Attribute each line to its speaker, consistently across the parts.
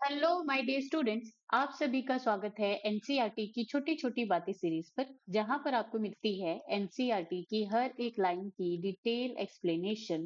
Speaker 1: Hello my dear students, आप सभी का स्वागत है एनसीईआरटी की छोटी छोटी बातें सीरीज पर, जहां पर आपको मिलती है एनसीईआरटी की हर एक लाइन की detail explanation,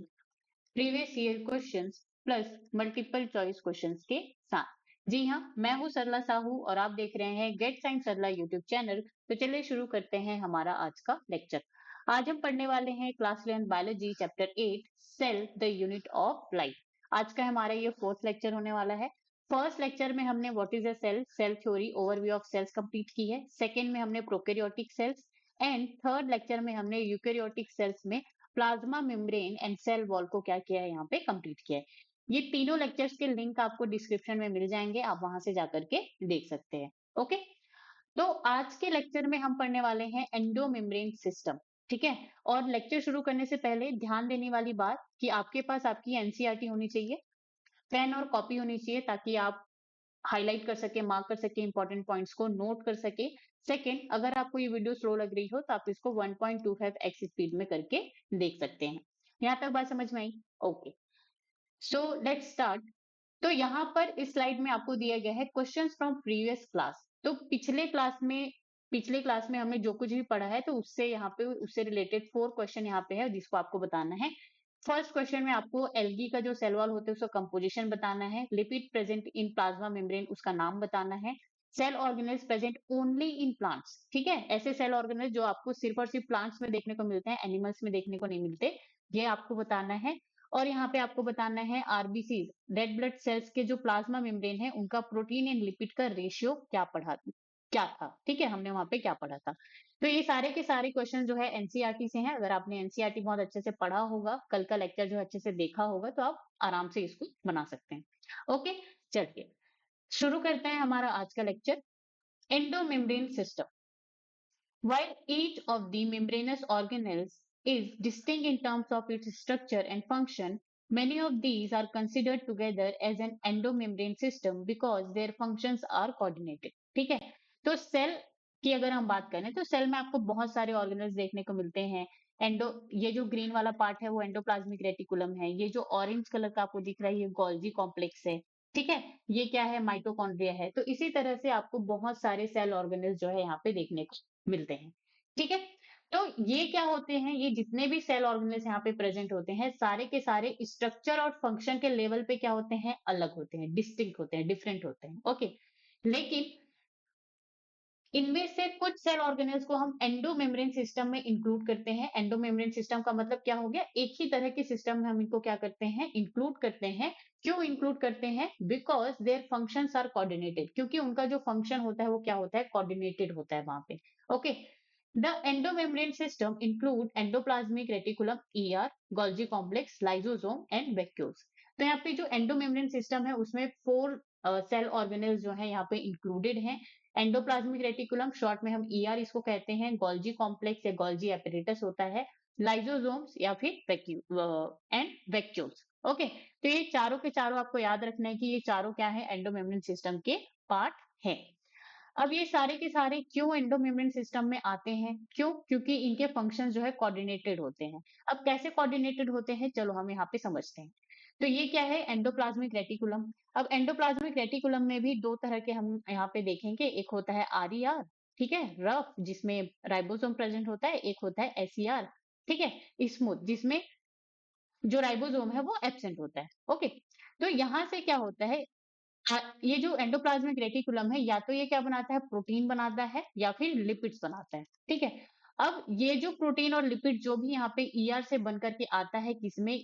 Speaker 1: previous year questions plus multiple choice questions के साथ। जी हाँ, मैं हूँ सरला साहू और आप देख रहे हैं गेट साइंस सरला यूट्यूब चैनल। तो चलिए शुरू करते हैं हमारा आज का लेक्चर। आज हम पढ़ने वाले हैं class 11 biology chapter 8, cell the unit of life. आज का हमारा ये फोर्थ लेक्चर होने वाला है। फर्स्ट लेक्चर में हमने what is a cell, cell theory, overview of cells complete की है। सेकंड में हमने prokaryotic cells and third lecture में हमने यूकैरियोटिक सेल्स में plasma membrane and cell wall को क्या किया है, यहाँ पे कंप्लीट किया है। ये तीनों लेक्चर्स के लिंक आपको डिस्क्रिप्शन में मिल जाएंगे, आप वहां से जाकर के देख सकते हैं। ओके, तो आज के लेक्चर में हम पढ़ने वाले हैं एंडो मेम्ब्रेन सिस्टम। ठीक है, और लेक्चर शुरू करने से पहले ध्यान देने वाली बात कि आपके पास आपकी एनसीईआरटी होनी चाहिए, पेन और कॉपी होनी चाहिए, ताकि आप हाईलाइट कर सके, मार्क कर सके, इंपॉर्टेंट पॉइंट्स को नोट कर सके। सेकंड, अगर आपको ये वीडियो स्लो लग रही हो तो आप इसको 1.25 एक्स स्पीड में करके देख सकते हैं। यहाँ तक बात समझ में आई? Okay, so let's start. तो यहाँ पर इस स्लाइड में आपको दिया गया है क्वेश्चंस फ्रॉम प्रीवियस क्लास। तो पिछले क्लास में हमने जो कुछ भी पढ़ा है, तो उससे यहाँ पे उससे रिलेटेड 4 क्वेश्चन यहाँ पे है जिसको आपको बताना है। फर्स्ट क्वेश्चन में आपको एल्गी का जो सेल वॉल होता है उसका कंपोजिशन बताना है। Lipid present in plasma membrane, उसका नाम बताना है। Cell organelles present only in plants, ठीक है, ऐसे सेल ऑर्गेनेल्स जो आपको सिर्फ और सिर्फ प्लांट्स में देखने को मिलते हैं, एनिमल्स में देखने को नहीं मिलते, ये आपको बताना है। और यहाँ पे आपको बताना है आरबीसी, रेड ब्लड सेल्स के जो प्लाज्मा मेम्ब्रेन है उनका प्रोटीन एंड लिपिड का रेशियो क्या था। ठीक है, हमने वहां पे क्या पढ़ा था। तो ये सारे के सारे क्वेश्चन जो है एनसीईआरटी से हैं। अगर आपने एनसीईआरटी बहुत अच्छे से पढ़ा होगा, कल का लेक्चर जो अच्छे से देखा होगा, तो आप आराम से इसको बना सकते हैं। ओके, चलिए शुरू करते हैं हमारा आज का lecture. Endomembrane system. While each of the membranous organelles is distinct in terms of its structure and function, many of these are considered together as an endomembrane system because their functions are coordinated. ठीक है, तो cell की अगर हम बात करें तो cell में आपको बहुत सारे ऑर्गेनल्स देखने को मिलते हैं। एंडो, ये जो ग्रीन वाला पार्ट है वो एंडोप्लाज्मिक रेटिकुलम है। ये जो ऑरेंज कलर का आपको दिख रहा है ये गोल्जी कॉम्प्लेक्स है। ठीक है, ये क्या है, माइटोकॉन्ड्रिया है। तो इसी तरह से आपको बहुत सारे सेल ऑर्गेनल्स जो है यहाँ पे देखने को मिलते हैं। ठीक है, तो ये क्या होते हैं, ये जितने भी सेल ऑर्गेनल्स यहाँ पे प्रेजेंट होते हैं, सारे के सारे स्ट्रक्चर और फंक्शन के लेवल पे क्या होते हैं, अलग होते हैं, डिस्टिंक्ट होते हैं, डिफरेंट होते हैं। ओके, लेकिन इनमें से कुछ सेल ऑर्गेनल्स को हम एंडोमेम्ब्रेन सिस्टम में इंक्लूड करते हैं। एंडोमेम्ब्रेन सिस्टम का मतलब क्या हो गया, एक ही तरह के सिस्टम में हम इनको क्या करते हैं, इंक्लूड करते हैं। क्यों इंक्लूड करते हैं? Because their functions are coordinated, क्योंकि उनका जो फंक्शन होता है वो क्या होता है, कोऑर्डिनेटेड होता है वहां पे। Okay, the endomembrane system include endoplasmic reticulum, ER, Golgi complex, lysosome and vacuoles। तो यहाँ पे जो एंडोमेम्ब्रेन सिस्टम है उसमें 4 सेल ऑर्गेनल्स जो है यहाँ पे इंक्लूडेड हैं। एंडोप्लाज्मिक रेटिकुलम, शॉर्ट में हम ईआर इसको कहते हैं, गोल्जी कॉम्प्लेक्स या गोल्जी एपेरेटस होता है, लाइजोसोम्स या फिर वैक्यूल्स। ओके, तो ये चारों के चारों आपको याद रखना है कि ये चारों क्या है, एंडोमेम्ब्रेन सिस्टम के पार्ट है। अब ये सारे के सारे क्यों एंडोमेम्ब्रेन सिस्टम में आते हैं, क्यों? क्योंकि इनके फंक्शन जो है कोऑर्डिनेटेड होते हैं। अब कैसे कोऑर्डिनेटेड होते हैं, चलो हम यहाँ पे समझते हैं। तो ये क्या है, एंडोप्लाज्मिक रेटिकुलम। अब एंडोप्लाज्मिक रेटिकुलम में भी दो तरह के हम यहाँ पे देखेंगे, एक होता है आरईआर, ठीक है, रफ, जिसमें राइबोसोम प्रेजेंट होता है, एक होता है एसईआर, ठीक है, स्मूथ, जिसमें जो राइबोसोम है वो एब्सेंट होता है। ओके, तो यहाँ से क्या होता है, ये जो एंडोप्लाज्मिक रेटिकुलम है, या तो ये क्या बनाता है, प्रोटीन बनाता है या फिर लिपिड्स बनाता है। ठीक है, अब ये जो प्रोटीन और लिपिड जो भी यहाँ पे ईआर से बन करके आता है, किसमें,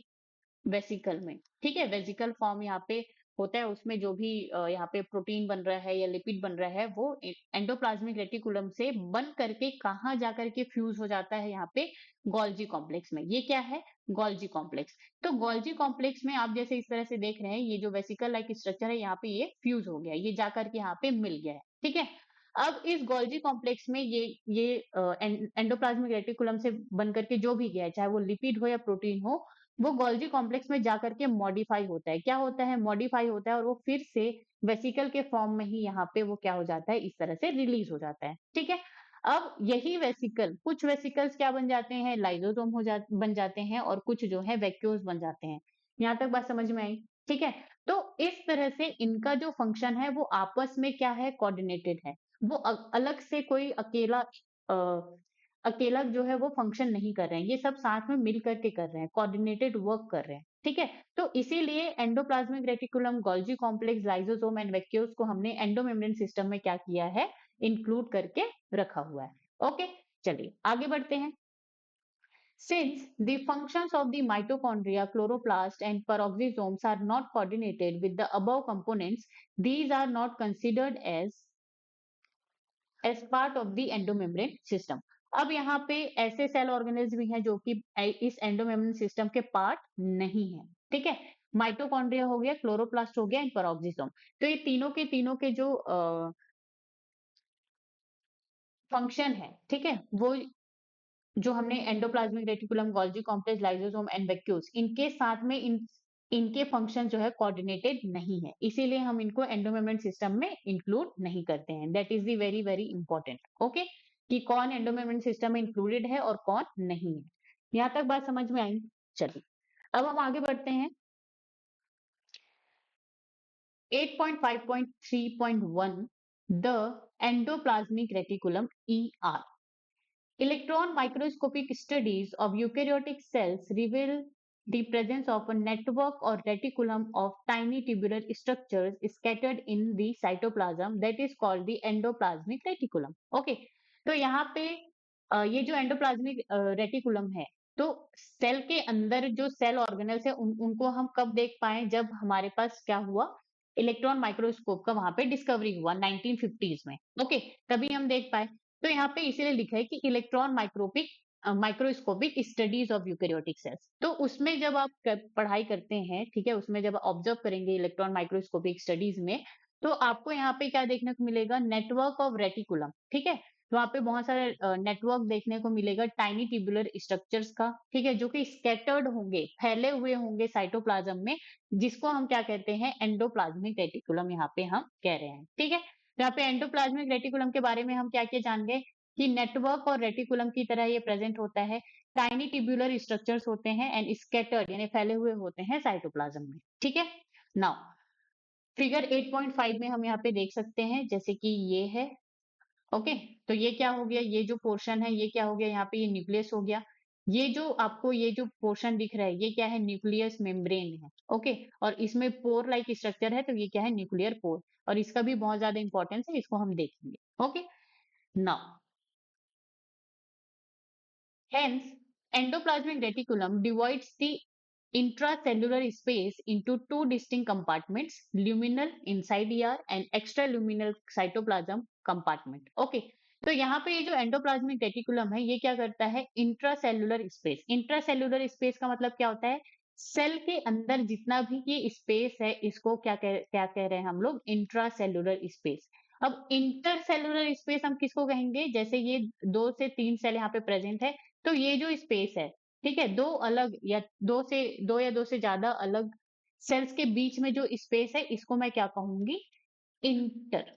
Speaker 1: वेसिकल में। ठीक है, वेसिकल फॉर्म यहाँ पे होता है, उसमें जो भी यहाँ पे प्रोटीन बन रहा है या लिपिड बन रहा है वो एंडोप्लाज्मिक रेटिकुलम से बन करके कहाँ जाकर के फ्यूज हो जाता है, यहाँ पे गोल्जी कॉम्प्लेक्स में। ये क्या है, गोल्जी कॉम्प्लेक्स। तो गोल्जी कॉम्प्लेक्स में आप जैसे इस तरह से देख रहे हैं, ये जो वेसिकल लाइक स्ट्रक्चर है यहाँ पे ये फ्यूज हो गया, ये जाकर के यहाँ पे मिल गया है। ठीक है, अब इस गोल्जी कॉम्प्लेक्स में ये एंडोप्लाज्मिक रेटिकुलम से बन करके जो भी गया है, चाहे वो लिपिड हो या प्रोटीन हो, वो गोल्जी कॉम्प्लेक्स में जाकर के मॉडिफाई होता है। क्या होता है, मॉडिफाई होता है, और वो फिर से वेसिकल के फॉर्म में ही यहाँ पे वो क्या हो जाता है, इस तरह से रिलीज हो जाता है। ठीक है, अब यही वेसिकल, कुछ वेसिकल्स क्या बन जाते हैं, लाइजोसोम बन जाते हैं, और कुछ जो है वैक्यूल्स बन जाते हैं। यहाँ तक बात समझ में आई? ठीक है, तो इस तरह से इनका जो फंक्शन है वो आपस में क्या है, कोऑर्डिनेटेड है। वो अलग से कोई अकेला जो है वो फंक्शन नहीं कर रहे हैं, ये सब साथ में मिल करके कर रहे हैं, कोऑर्डिनेटेड वर्क कर रहे हैं, ठीक है। तो इसीलिए endoplasmic reticulum, Golgi complex, lysosome and vacuoles को हमने एंडोमेम्ब्रेन सिस्टम में क्या किया है, इंक्लूड करके रखा हुआ है। ओके, चलिए आगे बढ़ते हैं। Since the functions of the mitochondria, chloroplast, and peroxisomes are not coordinated with the above components, these are not considered as part of the endomembrane system. अब यहाँ पे ऐसे सेल ऑर्गेनेल्स भी हैं जो कि इस एंडोमेम्ब्रेन सिस्टम के पार्ट नहीं है, ठीक है। माइटोकॉन्ड्रिया हो गया, क्लोरोप्लास्ट हो गया एंड पेरोक्सिसोम, तो ये तीनों के जो फंक्शन है, ठीक है, वो जो हमने endoplasmic reticulum, Golgi complex, lysosome and vacuoles, इनके साथ में इनके फंक्शन जो है कोऑर्डिनेटेड नहीं है, इसीलिए हम इनको एंडोमेम्ब्रेन सिस्टम में इंक्लूड नहीं करते हैं। That is the very very important, okay, कि कौन एंडोमेम्ब्रेन सिस्टम में इंक्लूडेड है और कौन नहीं है। यहां तक बात समझ में आई? चलिए अब हम आगे बढ़ते हैं 8.5.3.1, the endoplasmic reticulum, ER. Electron microscopic studies of eukaryotic cells reveal the presence of a network or reticulum of tiny tubular structures scattered in the cytoplasm that is called the endoplasmic reticulum. Okay, तो यहाँ पे ये जो endoplasmic reticulum है, तो cell के अंदर जो सेल ऑर्गेनल्स है उनको हम कब देख पाए, जब हमारे पास क्या हुआ, इलेक्ट्रॉन माइक्रोस्कोप का वहां पे डिस्कवरी हुआ 1950s में। ओके, तभी हम देख पाए। तो यहाँ पे इसीलिए लिखा है कि electron microscopic studies of eukaryotic sales. तो उसमें जब आप पढ़ाई करते हैं, ठीक है, उसमें जब ऑब्जर्व करेंगे इलेक्ट्रॉन माइक्रोस्कोपिक स्टडीज में, तो आपको यहाँ पे क्या देखने को मिलेगा, नेटवर्क ऑफ रेटिकुलम, ठीक है। तो वहाँ पे बहुत सारे नेटवर्क देखने को मिलेगा टाइनी ट्यूबुलर स्ट्रक्चर्स का, ठीक है, जो कि स्कैटर्ड होंगे, फैले हुए होंगे साइटोप्लाज्म में, जिसको हम क्या कहते हैं, एंडोप्लाज्मिक रेटिकुलम यहाँ पे हम कह रहे हैं, ठीक है। तो यहाँ पे एंडोप्लाज्मिक रेटिकुलम के बारे में हम क्या क्या जान गए, कि नेटवर्क और रेटिकुलम की तरह ये प्रेजेंट होता है, टाइनी ट्यूबुलर स्ट्रक्चर्स होते हैं एंड स्कैटर्ड यानी फैले हुए होते हैं साइटोप्लाज्म में, ठीक है। नाउ फिगर 8.5 में हम यहाँ पे देख सकते हैं, जैसे कि ये है, ओके, तो ये क्या हो गया, ये जो पोर्शन है ये क्या हो गया, यहाँ पे ये न्यूक्लियस हो गया। ये जो आपको ये जो पोर्शन दिख रहा है ये क्या है, न्यूक्लियस मेम्ब्रेन है, ओके। और इसमें पोर लाइक स्ट्रक्चर है, तो ये क्या है, न्यूक्लियर पोर, और इसका भी बहुत ज्यादा इंपॉर्टेंस है, इसको हम देखेंगे, okay. Now hence endoplasmic reticulum divides the intracellular space into two distinct compartments, luminal inside ER and extraluminal cytoplasm compartment. Okay, तो यहाँ पे ये जो एंडोप्लाज्मिक रेटिकुलम है ये क्या करता है, इंट्रासेल्युलर स्पेस। इंट्रासेल्युलर स्पेस का मतलब क्या होता है, सेल के अंदर जितना भी ये स्पेस है इसको क्या कह रहे हैं हम लोग, इंट्रासेल्युलर स्पेस। अब इंटरसेल्युलर स्पेस हम किसको कहेंगे, जैसे ये 2 से 3 सेल यहाँ पे प्रेजेंट है, तो ये जो स्पेस है, ठीक है, दो या दो से ज्यादा अलग सेल्स के बीच में जो स्पेस है इसको मैं क्या कहूंगी, इंटर,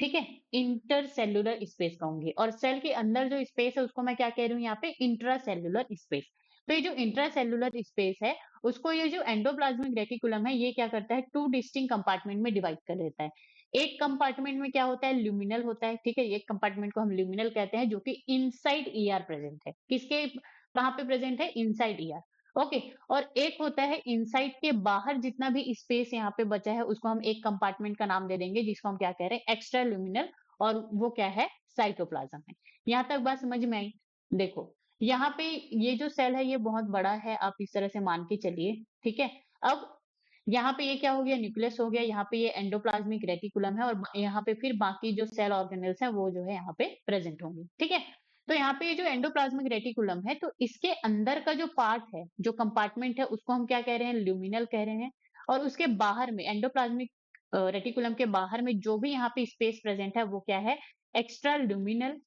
Speaker 1: ठीक है, इंटर सेल्युलर स्पेस कहूंगी। और सेल के अंदर जो स्पेस है उसको मैं क्या कह रही हूँ यहाँ पे, इंट्रा सेल्युलर स्पेस। तो ये जो इंट्रा सेल्युलर स्पेस है उसको ये जो एंडोप्लाज्मिक रेटिकुलम है ये क्या करता है, 2 डिस्टिंक्ट कंपार्टमेंट में डिवाइड कर देता है। एक कंपार्टमेंट में क्या होता है, ल्यूमिनल होता है, ठीक है, एक कंपार्टमेंट को हम ल्यूमिनल कहते हैं, जो कि इनसाइड ईआर प्रेजेंट है, किसके कहाँ पे प्रेजेंट है, इनसाइड ईआर, ओके। और एक होता है इनसाइड के बाहर जितना भी स्पेस यहाँ पे बचा है उसको हम एक कंपार्टमेंट का नाम दे देंगे, जिसको हम क्या कह रहे हैं, एक्स्ट्रा ल्यूमिनल, और वो क्या है, साइटोप्लाज्म है। यहाँ तक बात समझ में आई? देखो यहाँ पे ये जो सेल है ये बहुत बड़ा है, आप इस तरह से मान के चलिए, ठीक है। अब यहाँ पे ये क्या हो गया, न्यूक्लियस हो गया, यहाँ पे ये एंडोप्लाज्मिक रेटिकुलम है, और यहाँ पे फिर बाकी जो सेल ऑर्गेनल्स हैं वो जो है यहाँ पे प्रेजेंट होंगे, ठीक है। तो यहाँ पे ये जो एंडोप्लाज्मिक रेटिकुलम है, तो इसके अंदर का जो पार्ट है, जो कंपार्टमेंट है, उसको हम क्या कह रहे हैं, ल्यूमिनल कह रहे हैं। और उसके बाहर में एंडोप्लाज्मिक रेटिकुलम के बाहर में जो भी यहाँ पे स्पेस प्रेजेंट है वो क्या है, एक्स्ट्रा ल्यूमिनल,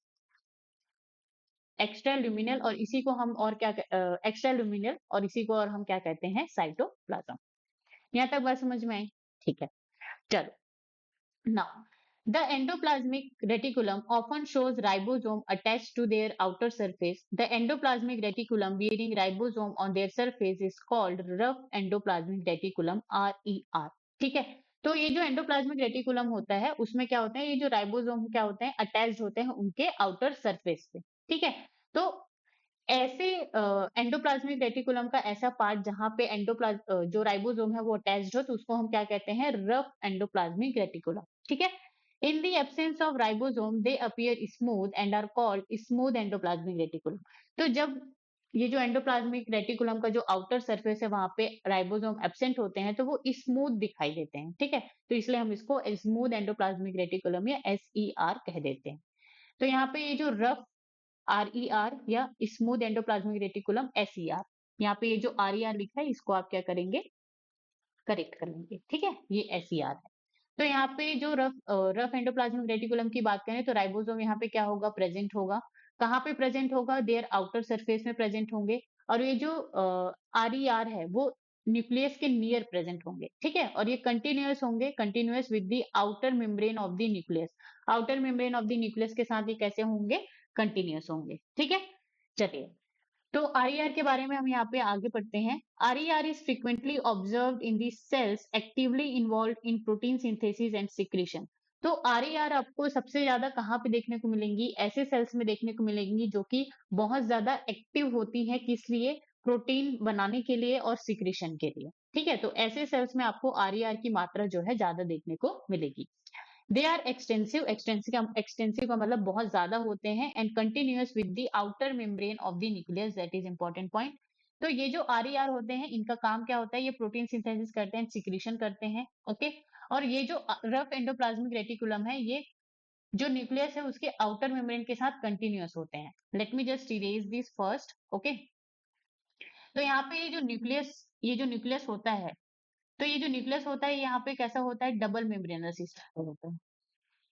Speaker 1: एक्स्ट्रा ल्यूमिनल, और इसी को हम और क्या एक्स्ट्रा ल्यूमिनल, और इसी को और हम क्या कहते हैं, साइटोप्लाज्म। यहाँ तक बात समझ में आई? ठीक है, चलो। Now, the endoplasmic reticulum often shows ribosome attached to their outer surface. The endoplasmic reticulum bearing ribosome on their surface is called rough endoplasmic reticulum, RER. ठीक है। तो ये जो एंडोप्लाज्मिक रेटिकुलम होता है उसमें क्या होता है, ये जो राइबोसोम क्या होते हैं अटैच्ड होते हैं उनके आउटर सरफेस पे। ठीक है। तो ऐसे एंडोप्लाज्मिक रेटिकुलम का ऐसा पार्ट जहाँ पे जो राइबोसोम है वो अटैच्ड हो तो उसको हम क्या कहते हैं, रफ एंडोप्लाज्मिक रेटिकुलम। ठीक है। In the absence of ribosome they appear smooth and are called smooth endoplasmic reticulum. तो जब ये जो एंडोप्लाज्मिक रेटिकुलम का जो आउटर सरफेस है वहां पे राइबोसोम एब्सेंट होते हैं तो वो स्मूथ दिखाई देते हैं। ठीक है। तो इसलिए हम इसको स्मूथ एंडोप्लाज्मिक रेटिकुलम या SER कह देते हैं। तो यहाँ पे ये जो रफ RER या स्मूथ एंडोप्लाज्मिक रेटिकुलम SER, यहाँ पे ये जो RER लिखा है इसको आप क्या करेंगे, करेक्ट कर लेंगे। ठीक है। ये SER है। तो यहाँ पे जो रफ एंडोप्लाज्मिक रेटिकुलम की बात करें तो राइबोसोम यहाँ पे क्या होगा, प्रेजेंट होगा। कहाँ पे प्रेजेंट होगा, देयर आउटर सरफेस में प्रेजेंट होंगे। और ये जो RER है वो न्यूक्लियस के नियर प्रेजेंट होंगे। ठीक है। और ये कंटिन्यूअस होंगे, continuous with the outer membrane of the nucleus. Outer membrane of the nucleus के साथ ये कैसे होंगे, कंटिन्यूअस होंगे। ठीक है। चलिए, तो RER के बारे में हम यहाँ पे आगे पढ़ते हैं। RER is frequently observed in the cells actively involved in protein synthesis and secretion. तो RER आपको सबसे ज्यादा कहाँ पे देखने को मिलेंगी, ऐसे सेल्स में देखने को मिलेंगी जो कि बहुत ज्यादा एक्टिव होती हैं, किस लिए, प्रोटीन बनाने के लिए और सिक्रीशन के लिए। ठीक है। तो ऐसे सेल्स में आपको RER की मात्रा जो है ज्यादा देखने को मिलेगी। दे आर एक्सटेंसिव का मतलब बहुत ज्यादा होते हैं and continuous with the outer membrane of the nucleus, that is important point. तो ये जो RER होते हैं इनका काम क्या होता है, ये प्रोटीन सिंथेसिस करते हैं, सिक्रीशन करते हैं। ओके। और ये जो रफ एंडोप्लाज्मिक रेटिकुलम है ये जो न्यूक्लियस है उसके आउटर मेम्ब्रेन के साथ कंटिन्यूअस होते हैं। Let me just erase this first. Okay. तो यहाँ पे ये जो न्यूक्लियस होता है, तो ये जो न्यूक्लियस होता है यहाँ पे कैसा होता है, डबल मेम्ब्रेनस स्ट्रक्चर होता है।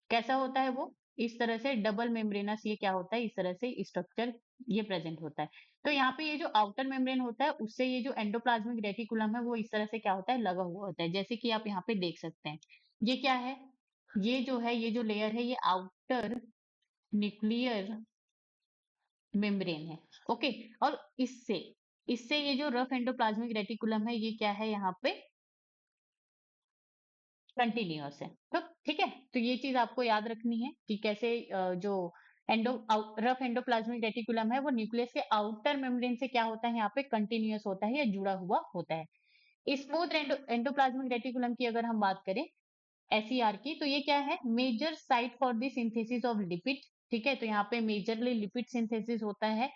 Speaker 1: कैसा होता है वो, इस तरह से डबल मेम्ब्रेनस, ये क्या होता है, इस तरह से स्ट्रक्चर ये प्रेजेंट होता है। तो यहाँ पे ये जो आउटर मेम्ब्रेन होता है उससे ये जो एंडोप्लाज्मिक रेटिकुलम है वो इस तरह से क्या होता है, लगा हुआ होता है। जैसे कि आप यहाँ पे देख सकते हैं, ये क्या है, ये जो लेयर है ये आउटर न्यूक्लियर मेम्ब्रेन है। ओके। और इससे इससे ये जो रफ एंडोप्लाज्मिक रेटिकुलम है ये क्या है, यहाँ पे कंटिन्यूअस है। तो ठीक है। तो ये चीज आपको याद रखनी है कि कैसे जो रफ एंडोप्लाज्मिक रेटिकुलम है वो न्यूक्लियस के आउटर मेम्ब्रेन से क्या होता है, यहाँ पे कंटिन्यूअस होता है या जुड़ा हुआ होता है। स्मूथ एंडोप्लाज्मिक रेटिकुलम की अगर हम बात करें, SER की, तो ये क्या है, major site for the synthesis of lipid. ठीक है। तो यहाँ पे मेजरली लिपिड सिंथेसिस होता है।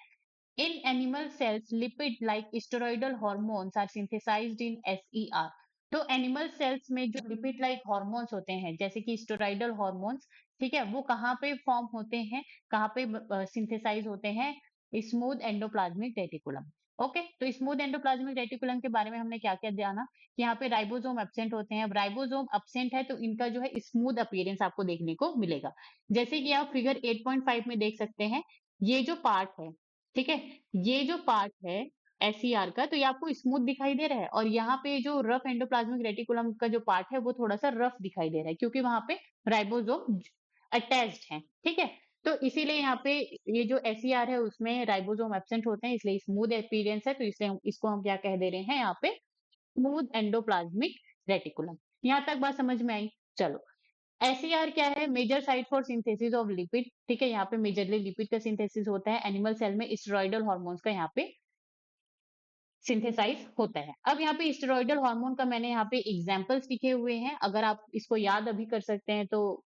Speaker 1: In animal cells, lipid like steroidal hormones are synthesized in SER. तो एनिमल सेल्स में जो लिपिड लाइक हॉर्मोन्स होते हैं जैसे कि स्टेरॉइडल हॉर्मोन्स, ठीक है, वो कहाँ पे फॉर्म होते हैं, कहाँ पे सिंथेसाइज होते हैं, स्मूथ एंडोप्लाज्मिक रेटिकुलम। ओके। तो स्मूथ एंडोप्लाज्मिक रेटिकुलम के बारे में हमने क्या क्या जाना कि यहाँ पे राइबोसोम एब्सेंट होते हैं। अब राइबोसोम एब्सेंट है तो इनका जो है स्मूथ अपीयरेंस आपको देखने को मिलेगा। जैसे कि आप फिगर 8.5 में देख सकते हैं, ये जो पार्ट है, ठीक है, ये जो पार्ट है SER का, तो ये आपको स्मूथ दिखाई दे रहा है। और यहाँ पे जो रफ एंडोप्लाज्मिक रेटिकुलम का जो पार्ट है वो थोड़ा सा रफ दिखाई दे रहा है क्योंकि वहां पे राइबोसोम अटैच्ड है। ठीक है। तो इसीलिए यहाँ पे ये जो SER है उसमें राइबोसोम एब्सेंट होते हैं, इसलिए स्मूथ अपीयरेंस है। तो इसलिए इसको हम क्या कह दे रहे हैं यहाँ पे, स्मूथ एंडोप्लाज्मिक रेटिकुलम। यहाँ तक बात समझ में आई। चलो, SER क्या है, major site for synthesis of lipid. ठीक है। यहाँ पे मेजरली लिपिड का सिंथेसिस होता है। एनिमल सेल में स्टेरॉइडल हार्मोन्स का यहाँ पे सिंथेसाइज होता है। अब यहाँ पे स्टेरॉइडल हार्मोन का मैंने यहाँ पे एग्जांपल्स लिखे हुए हैं, अगर आप इसको याद अभी कर सकते हैं तो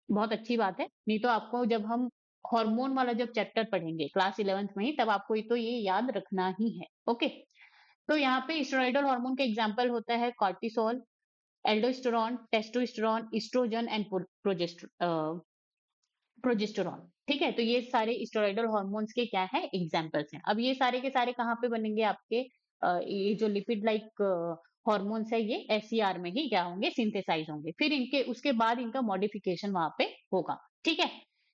Speaker 1: बहुत अच्छी बात है, नहीं तो आपको जब हम हार्मोन वाला जब चैप्टर पढ़ेंगे क्लास 11th में ही, तब आपको तो ये याद रखना ही है। ओके। तो यहाँ पे स्टेरॉइडल हार्मोन का एग्जाम्पल होता है cortisol, aldosterone, testosterone, oestrogen and progesterone. ठीक है। तो ये सारे स्टेरॉइडल हार्मोन्स के क्या है, एग्जांपल्स हैं। अब ये सारे के सारे कहाँ पे बनेंगे आपके, ये जो लिपिड लाइक हॉर्मोन्स है ये SER में ही क्या होंगे, सिंथेसाइज होंगे। फिर इनके उसके बाद इनका मॉडिफिकेशन वहां पे होगा। ठीक है।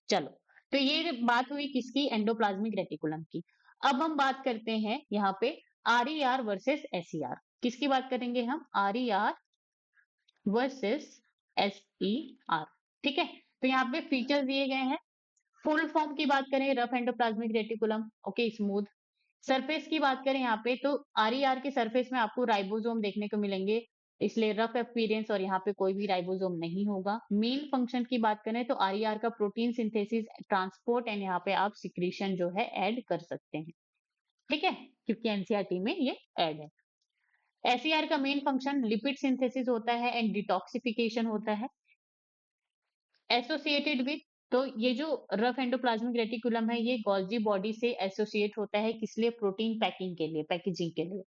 Speaker 1: चलो, तो ये बात हुई किसकी, एंडोप्लाज्मिक रेटिकुलम की। अब हम बात करते हैं यहाँ पे RER वर्सेस SER। किसकी बात करेंगे हम, RER वर्सेस SER। ठीक है। तो यहाँ पे फीचर दिए गए हैं। फुल फॉर्म की बात करें, rough endoplasmic reticulum, okay, smooth. Surface की बात करें यहाँ पे तो RER के सरफेस में आपको राइबोसोम देखने को मिलेंगे। इसलिए रफ अपीयरेंस और यहाँ पे कोई भी राइबोसोम नहीं होगा। मेन फंक्शन की बात करें तो आरईआर का प्रोटीन सिंथेसिस, ट्रांसपोर्ट एंड यहाँ पे आप सिक्रीशन जो है ऐड कर सकते हैं, ठीक है, क्योंकि एनसीईआरटी में ये ऐड है। एसईआर का मेन फंक्शन लिपिड सिंथेसिस होता है एंड डिटॉक्सिफिकेशन होता है। एसोसिएटेड विद, तो ये जो रफ एंडोप्लाज्मिक रेटिकुलम है ये गोल्जी बॉडी से एसोसिएट होता है, किस लिए? प्रोटीन पैकिंग के लिए, पैकेजिंग के लिए।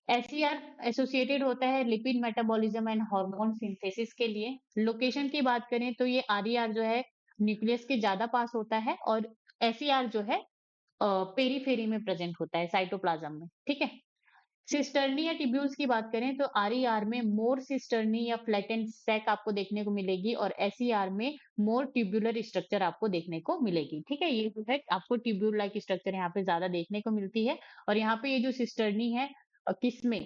Speaker 1: एसईआर एसोसिएटेड होता है lipid metabolism and hormone synthesis के लिए। लोकेशन की बात करें तो ये आरईआर जो है न्यूक्लियस के ज्यादा पास होता है और एसईआर जो है पेरीफेरी में प्रेजेंट होता है, साइटोप्लाज्म में, ठीक है। सिस्टर्नी या टिब्यूल्स की बात करें तो आरईआर में मोर सिस्टर्नी या फ्लैटेंड सैक आपको देखने को मिलेगी और एसईआर में मोर ट्यूबुलर स्ट्रक्चर आपको देखने को मिलेगी, ठीक है। ये जो है आपको ट्यूब्यूल लाइक स्ट्रक्चर यहाँ पे ज्यादा देखने को मिलती है और यहाँ पे ये जो सिस्टर्नी है किसमें,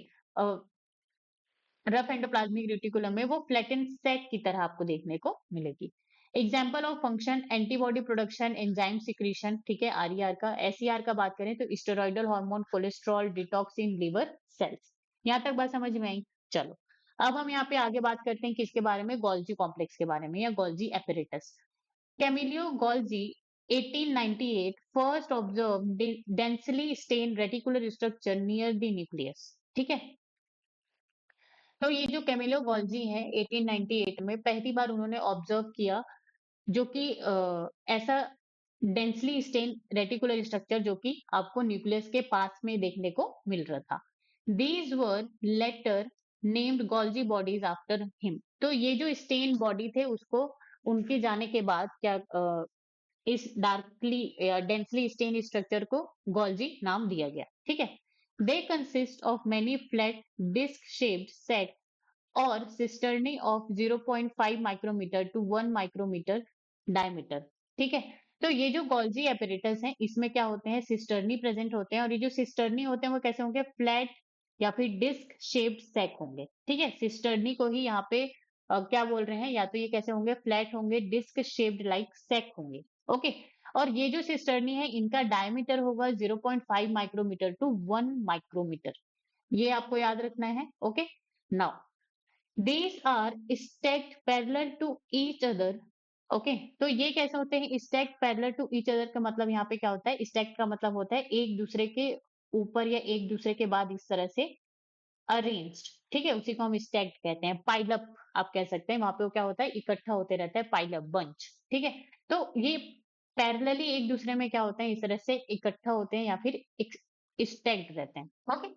Speaker 1: रफ एंडोप्लाज्मिक रेटिकुलम में वो फ्लैटेंड सैक की तरह आपको देखने को मिलेगी। Example of function antibody production, enzyme secretion, ठीक है, आरईआर का। एसईआर का बात करें तो steroidal hormone, cholesterol, detoxin, liver cells. यहाँ तक बात समझ में आई? चलो, अब हम यहाँ पे आगे बात करते हैं किसके बारे में, गोल्जी कॉम्प्लेक्स के बारे में या Golgi apparatus. Camillo Golgi 1898 first observe densely stain reticular structure near the nucleus, ठीक है। तो ये जो कैमिलो गोल्जी है 1898 में पहली बार उन्होंने ऑब्जर्व किया, जो कि ऐसा डेंसली स्टेन रेटिकुलर स्ट्रक्चर जो कि आपको न्यूक्लियस के पास में देखने को मिल रहा था। These were later named Golgi bodies after him. तो ये जो स्टेन बॉडी थे उसको उनके जाने के बाद क्या इस डार्कली डेंसली स्टेन स्ट्रक्चर को गोल्जी नाम दिया गया, ठीक है। They consist of many flat disc shaped set और cisternae of 0.5 micrometre to 1 micrometre diameter, ठीक है। तो ये जो गोल्जी एपेरेटस है इसमें क्या होते हैं, सिस्टर्नी प्रेजेंट होते हैं और ये जो सिस्टर्नी होते हैं वो कैसे होंगे, फ्लैट या फिर डिस्क शेप्ड सैक होंगे, ठीक है। सिस्टर्नी को ही यहाँ पे क्या बोल रहे हैं, या तो ये कैसे होंगे, फ्लैट होंगे, डिस्क शेप्ड लाइक सैक होंगे, ओके। और ये जो सिस्टर्नी है इनका डायमीटर होगा 0.5 माइक्रोमीटर टू 1 माइक्रोमीटर, ये आपको याद रखना है, okay. Now these are stacked parallel to each other, okay. तो ये कैसे होते हैं stacked parallel to each other, का मतलब यहाँ पे क्या होता है, stacked का मतलब होता है एक दूसरे के ऊपर या एक दूसरे के बाद इस तरह से अरेंज्ड, ठीक है, उसी को हम stacked कहते हैं। पाइल अप आप कह सकते हैं, वहां पे वो क्या होता है, इकट्ठा होते रहता है, पाइल अप, बंच, ठीक है। तो ये पैरेलली एक दूसरे में क्या होते हैं, इस तरह से इकट्ठा होते हैं या फिर stacked रहते हैं, okay.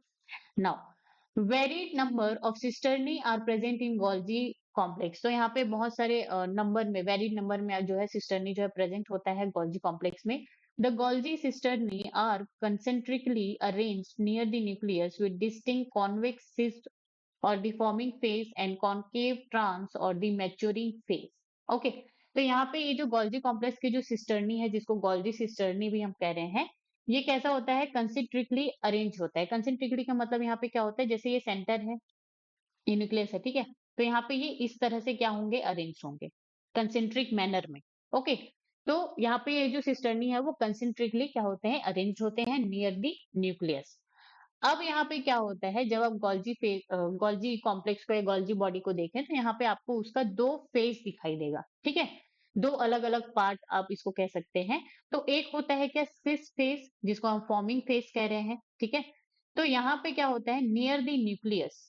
Speaker 1: Now varied number of cisternae are present in Golgi complex. तो यहाँ पे बहुत सारे नंबर में, वेरिड नंबर में जो है सिस्टर्नी जो है प्रेजेंट होता है गोल्जी कॉम्प्लेक्स में। The Golgi cisternae are concentrically arranged near the nucleus with distinct convex cis और the forming face and concave trans और द मैच्योरिंग फेज, ओके। तो यहाँ पे ये जो गोल्जी कॉम्प्लेक्स की जो सिस्टर्नी है जिसको गोल्जी सिस्टर्नी भी हम कह रहे हैं, ये कैसा होता है, कंसेंट्रिकली अरेंज होता है। कंसेंट्रिकली का मतलब यहाँ पे क्या होता है, जैसे ये सेंटर है, ये न्यूक्लियस है, ठीक है। तो यहाँ पे ये इस तरह से क्या होंगे, अरेंज होंगे कंसेंट्रिक मैनर में, ओके। तो यहाँ पे ये जो सिस्टर्नी है वो कंसेंट्रिकली क्या होते हैं, अरेंज होते हैं नियर दी न्यूक्लियस। अब यहाँ पे क्या होता है, जब आप गोल्जी कॉम्प्लेक्स को या गोल्जी बॉडी को देखें तो यहाँ पे आपको उसका दो फेज दिखाई देगा, ठीक है। दो अलग अलग पार्ट आप इसको कह सकते हैं। तो एक होता है क्या, सिस फेज, जिसको हम फॉर्मिंग फेज कह रहे हैं, ठीक है। तो यहाँ पे क्या होता है, near the nucleus,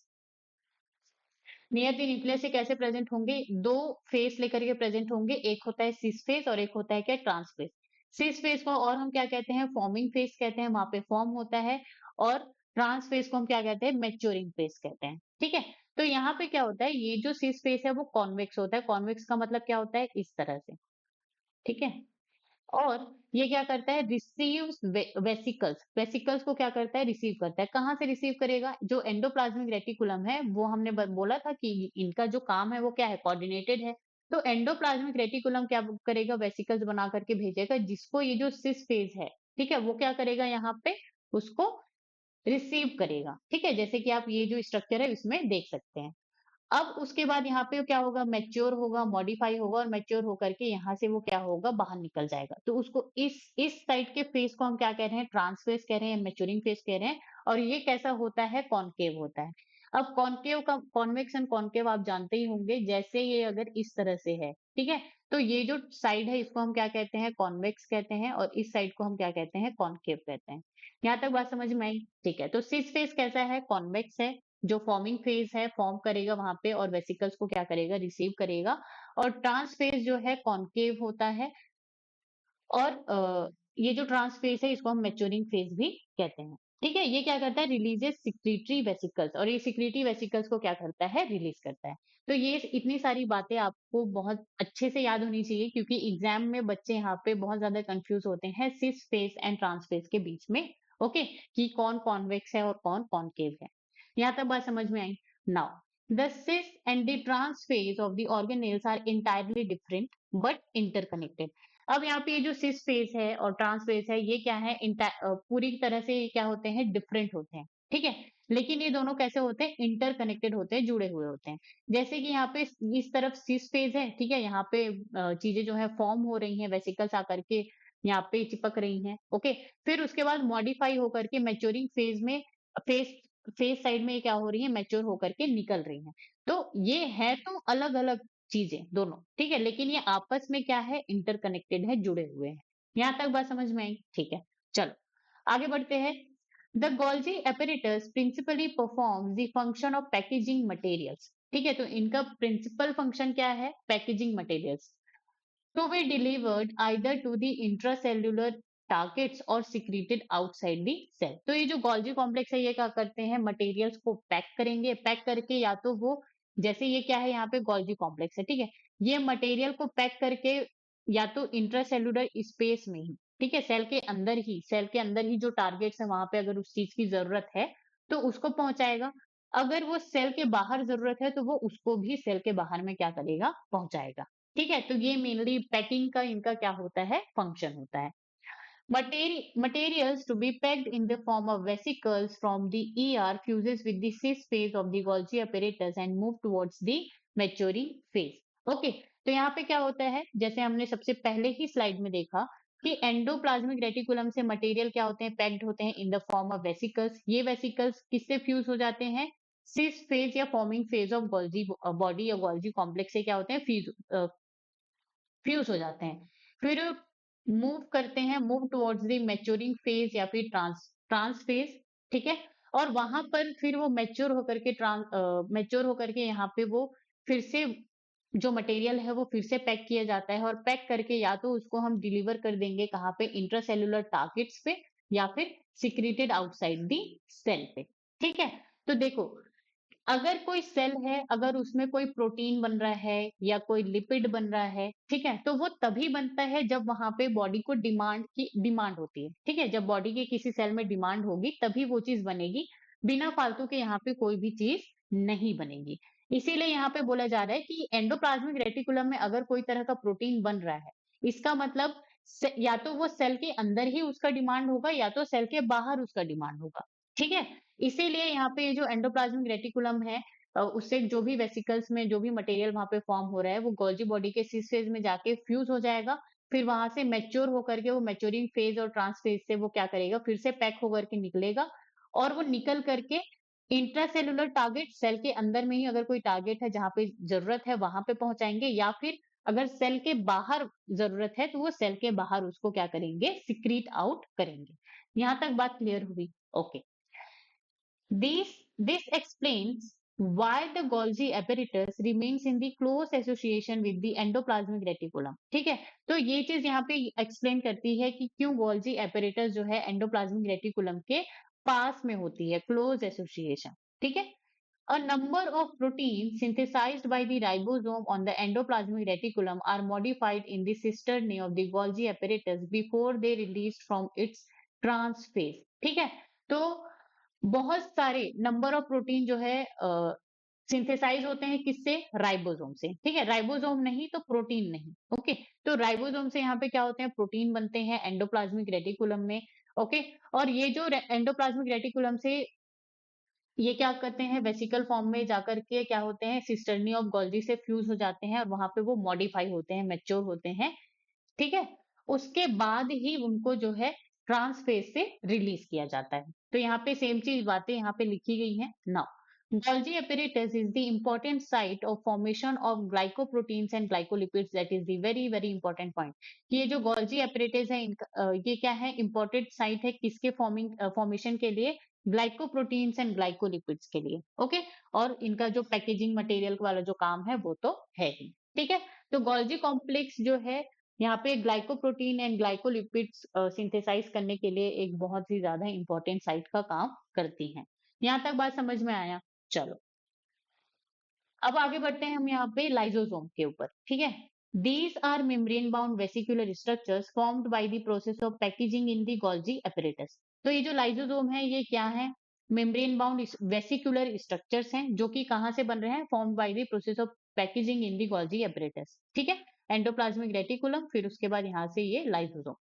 Speaker 1: near the nucleus से कैसे प्रेजेंट होंगे, दो फेस लेकर के प्रेजेंट होंगे, एक होता है सिस फेस और एक होता है क्या, ट्रांस फेस। सिस फेस को और हम क्या कहते हैं, फॉर्मिंग फेस कहते हैं, वहां पे फॉर्म होता है। और ट्रांस फेस को हम क्या कहते हैं, मैच्योरिंग फेस कहते हैं, ठीक है। तो यहाँ पे क्या होता है, ये जो सिस फेस है वो कॉन्वेक्स होता है। कॉन्वेक्स का मतलब क्या होता है, इस तरह से, ठीक है। और ये क्या करता है, रिसीव्स वेसिकल्स, वेसिकल्स को क्या करता है, रिसीव करता है। कहाँ से रिसीव करेगा, जो एंडोप्लाज्मिक रेटिकुलम है वो हमने बोला था कि इनका जो काम है वो क्या है, कोऑर्डिनेटेड है। तो एंडोप्लाज्मिक रेटिकुलम क्या करेगा, वेसिकल्स बना करके भेजेगा, जिसको ये जो सिस फेज है, ठीक है, वो क्या करेगा, यहाँ पे उसको रिसीव करेगा, ठीक है। जैसे कि आप ये जो स्ट्रक्चर है इसमें देख सकते हैं। अब उसके बाद यहाँ पे क्या होगा, मैच्योर होगा, मॉडिफाई होगा और मैच्योर होकर के यहाँ से वो क्या होगा, बाहर निकल जाएगा। तो उसको इस साइड के फेस को हम क्या कह रहे हैं, ट्रांस फेस कह रहे हैं, मैच्योरिंग फेस कह रहे हैं। और ये कैसा होता है, कॉनकेव होता है। अब कॉनकेव का कॉन्वेक्स एंड कॉनकेव आप जानते ही होंगे, जैसे ये अगर इस तरह से है, ठीक है, तो ये जो साइड है इसको हम क्या कहते हैं, कॉन्वेक्स कहते हैं, और इस साइड को हम क्या कहते हैं, कॉनकेव कहते हैं। यहाँ तक बात समझ में आई? ठीक है, तो सिस फेस कैसा है, कॉन्वेक्स है, जो फॉर्मिंग फेज है फॉर्म करेगा वहां पे और वेसिकल्स को क्या करेगा, रिसीव करेगा। और ट्रांस फेज जो है कॉनकेव होता है, और ये जो ट्रांस फेज है इसको हम मैच्योरिंग फेज भी कहते हैं। ठीक है, ये क्या करता है, रिलीजेस सिक्रीटरी वेसिकल्स, और ये सिक्रीटरी वेसिकल्स को क्या करता है, रिलीज करता है। तो ये इतनी सारी बातें आपको बहुत अच्छे से याद होनी चाहिए, क्योंकि एग्जाम में बच्चे यहाँ पे बहुत ज्यादा कंफ्यूज होते हैं cis face and trans face के बीच में। ओके, कि कौन कॉन्वेक्स है और कौन कॉनकेव है। यहाँ तक बात समझ में आई? Now the cis and the trans face of the organelles are entirely different but interconnected. अब यहाँ पे ये जो सिस फेस है और ट्रांस फेस है, ये क्या है, पूरी तरह से ये क्या होते हैं, डिफरेंट होते हैं। ठीक है, लेकिन ये दोनों कैसे होते हैं, इंटरकनेक्टेड होते हैं, जुड़े हुए होते हैं। जैसे कि यहाँ पे इस तरफ सिस फेज है, ठीक है, यहाँ पे चीजें जो है फॉर्म हो रही हैं, वेसिकल्स आकर के यहाँ पे चिपक रही हैं। ओके, फिर उसके बाद मॉडिफाई होकर के मैच्योरिंग फेज में, फेस फेस साइड में ये क्या हो रही है, मैच्योर होकर के निकल रही हैं। तो ये है तो अलग अलग चीजें दोनों, ठीक है, लेकिन ये आपस में क्या है, इंटरकनेक्टेड है, जुड़े हुए हैं। यहां तक बात समझ में आई? ठीक है, चलो आगे बढ़ते हैं। The Golgi apparatus principally perform the function of packaging materials. ठीक है, तो इनका प्रिंसिपल फंक्शन क्या है, packaging materials, to be delivered either to the intracellular targets or secreted outside the cell। तो ये जो गोल्जी कॉम्प्लेक्स है, ये क्या करते हैं, मटेरियल्स को पैक करेंगे, पैक करके या तो वो, जैसे ये क्या है, यहाँ पे गोल्जी कॉम्प्लेक्स है, ठीक है, ये मटेरियल को पैक करके या तो इंट्रासेल्युलर स्पेस में ही, ठीक है, सेल के अंदर ही जो टारगेट्स है वहां पे अगर उस चीज की जरूरत है तो उसको पहुंचाएगा। अगर वो सेल के बाहर जरूरत है तो वो उसको भी सेल के बाहर में क्या करेगा, पहुंचाएगा। ठीक है, तो ये मेनली पैकिंग का इनका क्या होता है, फंक्शन होता है। Materials to be packed in the form of vesicles from the ER fuses with the cis phase of the Golgi apparatus and move towards the maturing phase। Okay, तो यहाँ पे क्या होता है, जैसे हमने सबसे पहले ही स्लाइड में देखा कि एंडोप्लाज्मिक रेटिकुलम से मटेरियल क्या होते हैं, पैक्ड होते हैं in the form of vesicles. ये वेसिकल्स किससे फ्यूज हो जाते हैं, सिस फेज या forming phase of Golgi body या गोल्जी कॉम्प्लेक्स से क्या होते हैं, फ्यूज हो जाते हैं। फिर मूव करते हैं, move towards the maturing phase या फिर ट्रांस फेज। ठीक है, और वहां पर फिर वो मैच्योर होकर के यहाँ पे वो फिर से जो मटेरियल है वो फिर से पैक किया जाता है, और पैक करके या तो उसको हम डिलीवर कर देंगे कहाँ पे, इंट्रासेल्युलर टारगेट्स पे या फिर सिक्रीटेड आउटसाइड दी सेल पे। ठीक है, तो देखो, अगर कोई सेल है, अगर उसमें कोई प्रोटीन बन रहा है या कोई लिपिड बन रहा है, ठीक है, तो वो तभी बनता है जब वहां पे बॉडी को डिमांड होती है। ठीक है, जब बॉडी के किसी सेल में डिमांड होगी तभी वो चीज बनेगी, बिना फालतू के यहाँ पे कोई भी चीज नहीं बनेगी। इसीलिए यहाँ पे बोला जा रहा है कि एंडोप्लाज्मिक रेटिकुलम में अगर कोई तरह का प्रोटीन बन रहा है, इसका मतलब या तो वो सेल के अंदर ही उसका डिमांड होगा या तो सेल के बाहर उसका डिमांड होगा। ठीक है, इसीलिए यहाँ पे जो एंडोप्लाज्मिक रेटिकुलम है, उससे जो भी वेसिकल्स में जो भी मटेरियल वहां पे फॉर्म हो रहा है वो गोल्जी बॉडी के सिस फेज में जाके फ्यूज हो जाएगा। फिर वहां से मैच्योर होकर के वो मैच्योरिंग फेज और ट्रांस फेज से वो क्या करेगा, फिर से पैक होकर के निकलेगा, और वो निकल करके इंट्रासेलुलर टारगेट, सेल के अंदर में ही अगर कोई टारगेट है जहां पे जरूरत है वहां पे पहुंचाएंगे, या फिर अगर सेल के बाहर जरूरत है तो वो सेल के बाहर उसको क्या करेंगे, सिक्रीट आउट करेंगे। यहाँ तक बात क्लियर हुई? Okay, this explains why the Golgi apparatus remains in the close association with the endoplasmic reticulum। ठीक है, तो ये चीज यहाँ पे एक्सप्लेन करती है कि क्यों Golgi apparatus जो है एंडोप्लाज्मिक रेटिकुलम के पास में होती है, क्लोज एसोसिएशन। ठीक है, a number of proteins synthesized by the ribosome on the endoplasmic reticulum are modified in the cisternae of the Golgi apparatus before they released from its trans phase। ठीक है, तो बहुत सारे नंबर ऑफ प्रोटीन जो है synthesise होते हैं किससे, राइबोसोम से। ठीक है, राइबोसोम नहीं तो प्रोटीन नहीं। ओके, तो राइबोसोम से यहाँ पे क्या होते हैं, प्रोटीन बनते हैं एंडोप्लाज्मिक रेटिकुलम में। ओके, और ये जो एंडोप्लाज्मिक रेटिकुलम से ये क्या करते हैं, वेसिकल फॉर्म में जाकर के क्या होते हैं, सिस्टर्नी ऑफ गोल्जी से फ्यूज हो जाते हैं और वहां पे वो मॉडिफाई होते हैं, मैच्योर होते हैं। ठीक है, उसके बाद ही उनको जो है ट्रांस फेज से रिलीज किया जाता है। तो यहाँ पे सेम चीज बातें यहाँ पे लिखी गई हैं। Now Golgi apparatus is the important site of formation of glycoproteins and glycolipids. That is the very very important point. कि ये जो Golgi apparatus है ये क्या है, important site है किसके formation के लिए, ग्लाइकोप्रोटीन्स एंड ग्लाइकोलिपिड्स के लिए। ओके, और इनका जो पैकेजिंग मटेरियल वाला जो काम है वो तो है ही। ठीक है, तो गोल्जी कॉम्प्लेक्स जो है यहाँ पे ग्लाइकोप्रोटीन एंड ग्लाइकोलिपिड्स सिंथेसाइज करने के लिए एक बहुत ही ज्यादा इंपॉर्टेंट साइट का काम करती हैं। यहाँ तक बात समझ में आया? चलो, अब आगे बढ़ते हैं हम यहाँ पे लाइसोसोम के ऊपर। ठीक है, these are membrane bound vesicular structures formed by the process of packaging in the Golgi apparatus. तो ये जो लाइसोसोम है ये क्या है, मेम्ब्रेन बाउंड वेसिकुलर स्ट्रक्चर्स हैं जो कि कहाँ से बन रहे हैं, formed by the process of packaging in the Golgi apparatus. ठीक है, एंडोप्लाज्मिक रेटिकुलम, फिर उसके बाद यहाँ से ये लाइसोसोम।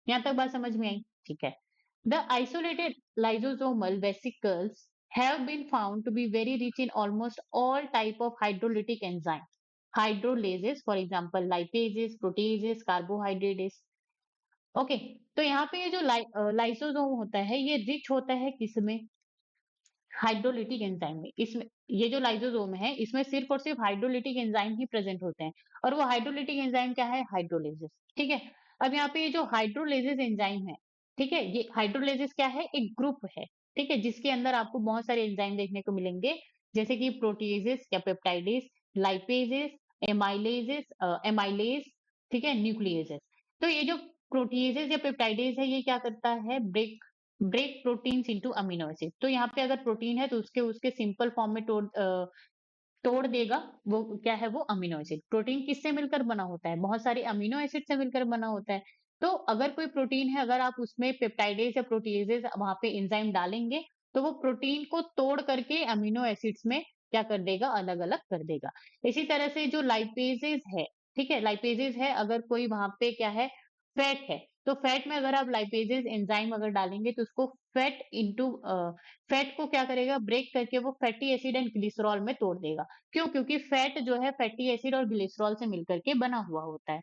Speaker 1: यहाँ तक बात समझ में आई? ठीक है, the isolated lysosomal vesicles have been found to be very rich in almost all type of hydrolytic enzyme. Hydrolases, for example, lipases, proteases, carbohydrates. Okay, तो यहाँ पे ये जो लाइसोसोम होता है ये रिच होता है किसमें, हाइड्रोलिटिक एंजाइम में। इसमें ये जो लाइसोसोम है इसमें सिर्फ और सिर्फ हाइड्रोलिटिक एंजाइम ही प्रेजेंट होते हैं, और वो हाइड्रोलिटिक एंजाइम क्या है, हाइड्रोलेजेस। ठीक है, अब यहाँ पे ये जो हाइड्रोलेजेस एंजाइम है, ठीक है, ये हाइड्रोलेजेस क्या है, एक ग्रुप है। ठीक है, जिसके अंदर आपको बहुत सारे एंजाइम देखने को मिलेंगे, जैसे कि प्रोटीजेस या पेप्टाइडेस, लाइपेजेस, एमाइलेजेस, एमाइलेज, ठीक है, न्यूक्लियेजेस। तो ये जो प्रोटीजेस या पेप्टाइडेस है ये क्या करता है, break proteins into amino acid. तो यहाँ पे अगर प्रोटीन है तो उसके उसके सिंपल फॉर्म में तोड़ देगा, वो क्या है, वो अमीनो एसिड। प्रोटीन किससे मिलकर बना होता है, बहुत सारे अमीनो एसिड से मिलकर बना होता है। तो अगर कोई प्रोटीन है, अगर आप उसमें पेप्टाइडेज या प्रोटीजेज वहां पे एंजाइम डालेंगे तो वो प्रोटीन को तोड़ करके अमीनो एसिड्स में क्या कर देगा, अलग अलग कर देगा। इसी तरह से जो लाइपेजेज है, ठीक है, लाइपेजेज है, अगर कोई वहां पे क्या है, फैट है, तो फैट में अगर आप लाइपेजेज एंजाइम अगर डालेंगे तो उसको फैट इंटू फैट को क्या करेगा, ब्रेक करके वो फैटी एसिड एंड ग्लिसरॉल में तोड़ देगा। क्यों? क्योंकि फैट जो है फैटी एसिड और ग्लिसरॉल से मिलकर के बना हुआ होता है।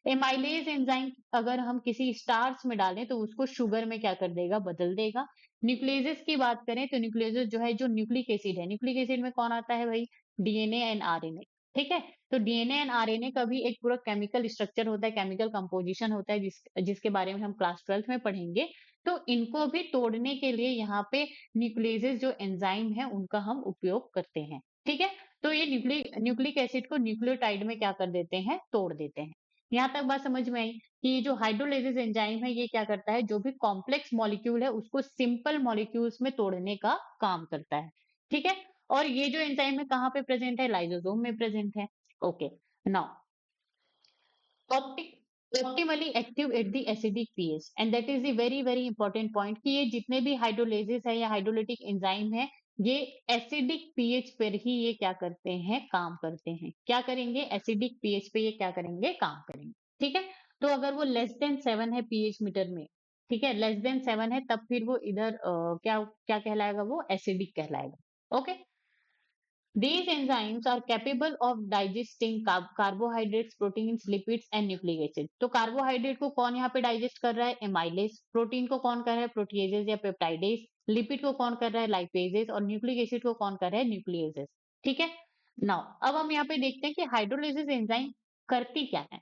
Speaker 1: एमाइलेज एंजाइम अगर हम किसी स्टार्च में डालें तो उसको शुगर में क्या कर देगा, बदल देगा। न्यूक्लियेजेस की बात करें तो न्यूक्लियेजेस जो है, जो न्यूक्लिक एसिड है, न्यूक्लिक एसिड में कौन आता है भाई, डीएनए एंड आरएनए। ठीक है, तो डीएनए एंड आरएनए का भी एक पूरा केमिकल स्ट्रक्चर होता है, केमिकल कंपोजिशन होता है, जिसके बारे में हम क्लास 12th में पढ़ेंगे। तो इनको भी तोड़ने के लिए यहाँ पे न्यूक्लियेजेस जो एंजाइम है उनका हम उपयोग करते हैं। ठीक है, तो ये न्यूक्लिक एसिड को न्यूक्लियोटाइड में क्या कर देते हैं, तोड़ देते हैं। यहाँ तक बात समझ में आई कि ये जो हाइड्रोलाइसिस एंजाइम है ये क्या करता है, जो भी कॉम्प्लेक्स मॉलिक्यूल है उसको सिंपल मॉलिक्यूल्स में तोड़ने का काम करता है। ठीक है, और ये जो एंजाइम है कहाँ पे प्रेजेंट है, लाइसोसोम में प्रेजेंट है। Okay, now optimally active at the acidic pH, and that is the very very important point कि ये जितने भी हाइड्रोलेजेस है या हाइड्रोलिटिक एंजाइम है ये एसिडिक पीएच पर ही ये क्या करते हैं, काम करते हैं। क्या करेंगे, एसिडिक पीएच पे ये क्या करेंगे, काम करेंगे। ठीक है, तो अगर वो लेस देन 7 है पीएच मीटर में, ठीक है, लेस देन 7 है, तब फिर वो इधर क्या क्या कहलाएगा, वो एसिडिक कहलाएगा। Okay, these enzymes are capable of digesting carbohydrates, proteins, lipids and nucleic acid. तो कार्बोहाइड्रेट को कौन यहाँ पे डाइजेस्ट कर रहा है, एमाइलेज। प्रोटीन को कौन कर रहा है, प्रोटीएजेस या पेप्टाइडेज। लिपिड को कौन कर रहा है, लाइपेजेस। और न्यूक्लिक एसिड को कौन कर रहा है, न्यूक्लियेजेस। ठीक है, नाउ अब हम यहाँ पे देखते हैं कि हाइड्रोलाइसिस एंजाइम करती क्या है।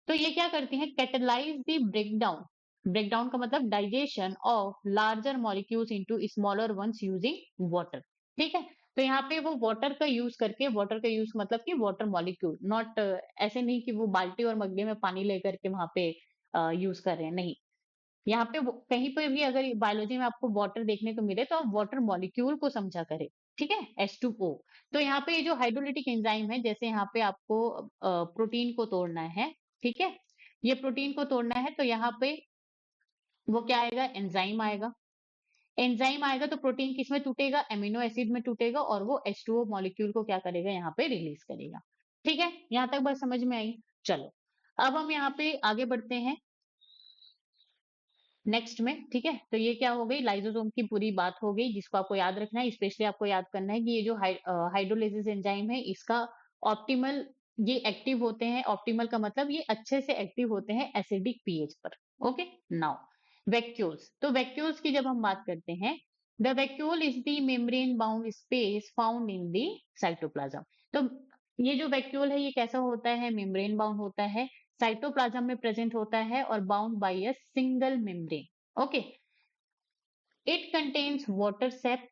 Speaker 1: तो ये क्या करती है, कैटेलाइज द ब्रेकडाउन। ब्रेकडाउन का मतलब digestion of larger molecules into smaller once using water. ठीक है, तो यहाँ पे वो वाटर का यूज करके, वाटर का यूज मतलब कि वाटर मॉलिक्यूल, नॉट ऐसे नहीं कि वो बाल्टी और मग्गे में पानी लेकर के वहां पे यूज कर रहे हैं, नहीं। यहाँ पे कहीं पे भी अगर बायोलॉजी में आपको वाटर देखने को मिले तो आप वाटर मॉलिक्यूल को समझा करें। ठीक है, H2O। तो यहाँ पे ये जो हाइड्रोलिटिक एंजाइम है, जैसे यहाँ पे आपको प्रोटीन को तोड़ना है, ठीक है, ये प्रोटीन को तोड़ना है तो यहाँ पे वो क्या आएगा, एंजाइम आएगा। एंजाइम आएगा तो प्रोटीन किसमें टूटेगा, एमिनो एसिड में टूटेगा, और वो H2O मॉलिक्यूल को क्या करेगा, यहाँ पे रिलीज करेगा। ठीक है, यहाँ तक बात समझ में आई। चलो, अब हम यहाँ पे आगे बढ़ते हैं नेक्स्ट में। ठीक है, तो ये क्या हो गई, लाइसोसोम की पूरी बात हो गई, जिसको आपको याद रखना है, स्पेशली आपको याद करना है कि ये जो हाइड्रोलाइसिस एंजाइम है इसका ऑप्टिमल, ये एक्टिव होते हैं। ऑप्टिमल का मतलब ये अच्छे से एक्टिव होते हैं एसिडिक पीएच पर। Okay, now vacuoles. तो वैक्यूल्स की जब हम बात करते हैं the vacuole is the membrane bound space found in the cytoplasm. तो ये जो वैक्यूल है ये कैसा होता है? मेम्ब्रेन बाउंड होता है, साइटोप्लाज्म में प्रेजेंट होता है और bound by a single membrane. Okay, it contains water shape,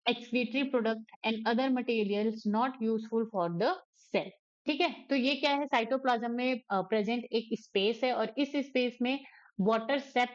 Speaker 1: excretory product and other materials not useful for the cell। ठीक है, तो ये क्या है? साइटोप्लाज्म में प्रेजेंट एक स्पेस है और इस स्पेस में वाटर सेप,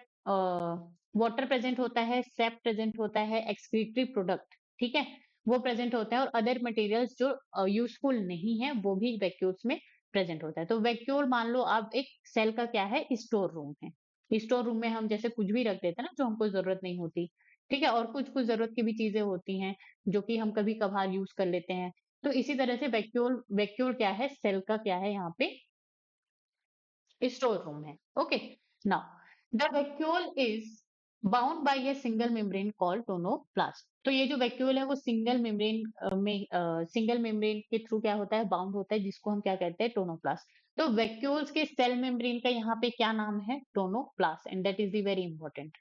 Speaker 1: वाटर प्रेजेंट होता है, सेप प्रेजेंट होता है, एक्सक्रीटरी प्रोडक्ट, ठीक है, वो प्रेजेंट होता है और अदर मटेरियल्स जो यूजफुल नहीं है वो भी वैक्यूल्स में प्रेजेंट होता है। तो वैक्यूल मान लो आप एक सेल का क्या है? स्टोर रूम है। स्टोर रूम में हम जैसे कुछ भी रख देते हैं ना जो हमको जरूरत नहीं होती, ठीक है, और कुछ कुछ जरूरत की भी चीजें होती हैं जो कि हम कभी कभार यूज कर लेते हैं। तो इसी तरह से वैक्यूल वैक्यूल क्या है? सेल का क्या है? यहाँ पे स्टोर रूम है। Okay, now the vacuole is bound by a single membrane called tonoplast. तो ये जो वैक्यूल है वो सिंगल मेम्ब्रेन में सिंगल मेम्ब्रेन के थ्रू क्या होता है? बाउंड होता है, जिसको हम क्या कहते हैं? टोनोप्लास्ट। तो वैक्यूल्स के सेल मेम्ब्रेन का यहाँ पे क्या नाम है? Tonoplast, and that is the very important.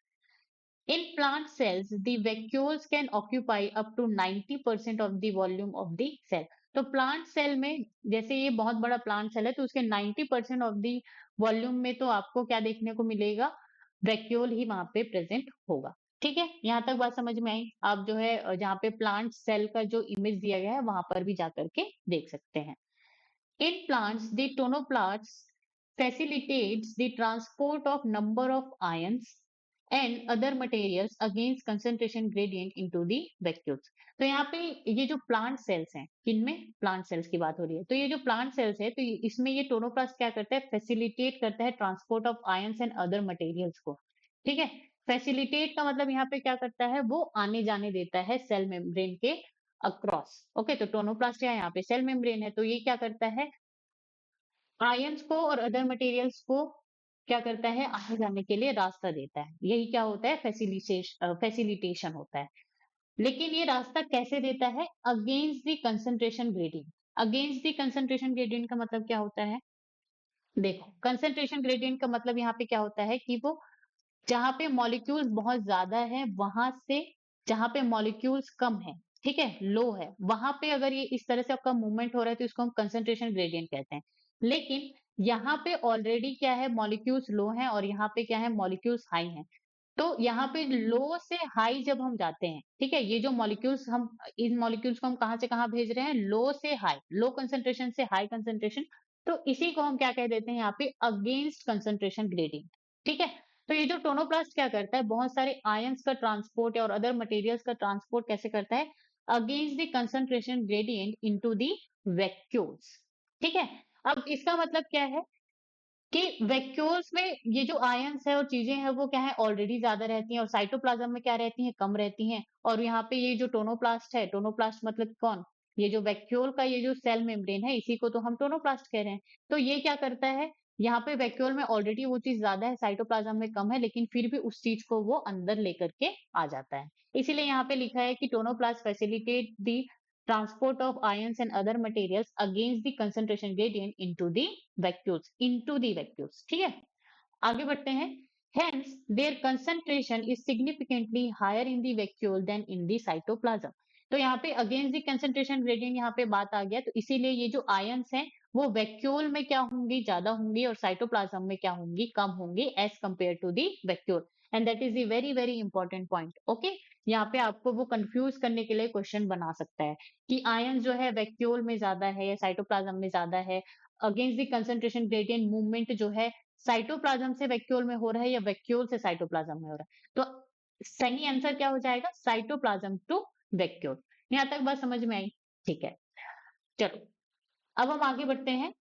Speaker 1: In plant cells, the vacuoles can occupy up to 90% of the volume of the cell। तो प्लांट सेल में जैसे ये बहुत बड़ा प्लांट सेल है तो उसके 90% ऑफ द वॉल्यूम में तो आपको क्या देखने को मिलेगा? वैक्यूल ही वहां पे प्रेजेंट होगा। ठीक है, यहाँ तक बात समझ में आई? आप जो है जहाँ पे प्लांट सेल का जो इमेज दिया गया है वहां पर भी जाकर के देख सकते हैं। In plants, the tonoplast facilitates the transport of number of ions and other materials against concentration gradient into the vacuoles। तो यहाँ पे ये जो प्लांट सेल्स हैं, किनमें? प्लांट सेल्स की बात हो रही है। तो ये जो प्लांट सेल्स है तो इसमें ये टोनोप्लास्ट क्या करता है? फैसिलिटेट करता है transport of ions and other materials को। ठीक है, फैसिलिटेट का मतलब यहाँ पे क्या करता है? वो आने जाने देता है सेल मेम्ब्रेन के अक्रॉस। ओके, तो टोनोप्लास्ट यहाँ पे सेल मेम्ब्रेन है तो ये क्या करता है? आयंस को और अदर मटेरियल्स को क्या करता है? आने जाने के लिए रास्ता देता है। यही क्या होता है? फैसिलिटेशन होता है। लेकिन ये रास्ता कैसे देता है? Against the concentration gradient. Against the concentration gradient का मतलब क्या होता है? देखो, कंसंट्रेशन ग्रेडियंट का मतलब यहाँ पे क्या होता है कि वो जहां पे मॉलिक्यूल्स बहुत ज्यादा है वहां से जहां पे मॉलिक्यूल्स कम है, ठीक है, लो है, वहां पे अगर ये इस तरह से आपका मूवमेंट हो रहा है तो इसको हम कंसंट्रेशन ग्रेडियंट कहते हैं। लेकिन यहाँ पे ऑलरेडी क्या है? मॉलिक्यूल्स लो हैं और यहाँ पे क्या है? मॉलिक्यूल्स हाई हैं। तो यहाँ पे लो से हाई जब हम जाते हैं, ठीक है, ये जो मॉलिक्यूल्स हम इन मॉलिक्यूल्स को हम कहाँ से कहाँ भेज रहे हैं? लो से हाई, लो कंसंट्रेशन से हाई कंसंट्रेशन। तो इसी को हम क्या कह देते हैं यहाँ पे? Against concentration gradient. ठीक है, तो ये जो टोनोप्लास्ट क्या करता है? बहुत सारे आयंस का ट्रांसपोर्ट और अदर मटेरियल्स का ट्रांसपोर्ट कैसे करता है? Against the concentration gradient into the vacuoles. ठीक है, अब इसका मतलब क्या है कि वैक्यूल्स में ये जो आयंस है और चीजें हैं वो क्या है? ऑलरेडी ज्यादा रहती हैं और साइटोप्लाज्म में क्या रहती हैं? कम रहती हैं। और यहाँ पे ये जो टोनोप्लास्ट है, टोनोप्लास्ट मतलब कौन? ये जो वैक्यूल का ये जो सेल मेम्ब्रेन है इसी को तो हम टोनोप्लास्ट कह रहे हैं। तो ये क्या करता है? यहाँ पे वैक्यूल में ऑलरेडी वो चीज ज्यादा है, साइटोप्लाज्म में कम है, लेकिन फिर भी उस चीज को वो अंदर लेकर के आ जाता है। इसीलिए यहाँ पे लिखा है कि tonoplast facilitate the transport of ions and other materials against the concentration gradient into the vacuoles। ठीक है, आगे बढ़ते हैं। Hence, their concentration is significantly higher in the vacuole than in the cytoplasm। तो यहाँ पे against the concentration gradient यहाँ पे बात आ गया, तो इसीलिए ये जो आयंस हैं वो वैक्यूल में क्या होंगी? ज्यादा होंगी और साइटोप्लाज्म में क्या होंगी? कम होंगी as compare to the vacuole. And that is the very very important point. Okay, यहाँ पे आपको वो कंफ्यूज करने के लिए क्वेश्चन बना सकता है कि आयन जो है वैक्यूल में ज्यादा है या साइटोप्लाज्म में ज्यादा है। Against the concentration gradient movement जो है साइटोप्लाज्म से वैक्यूल में हो रहा है या वैक्यूल से साइटोप्लाज्म में हो रहा है। तो सही आंसर क्या हो जाएगा? Cytoplasm to vacuole. यहाँ तक बात समझ में आई? ठीक है, चलो अब हम आगे बढ़ते हैं।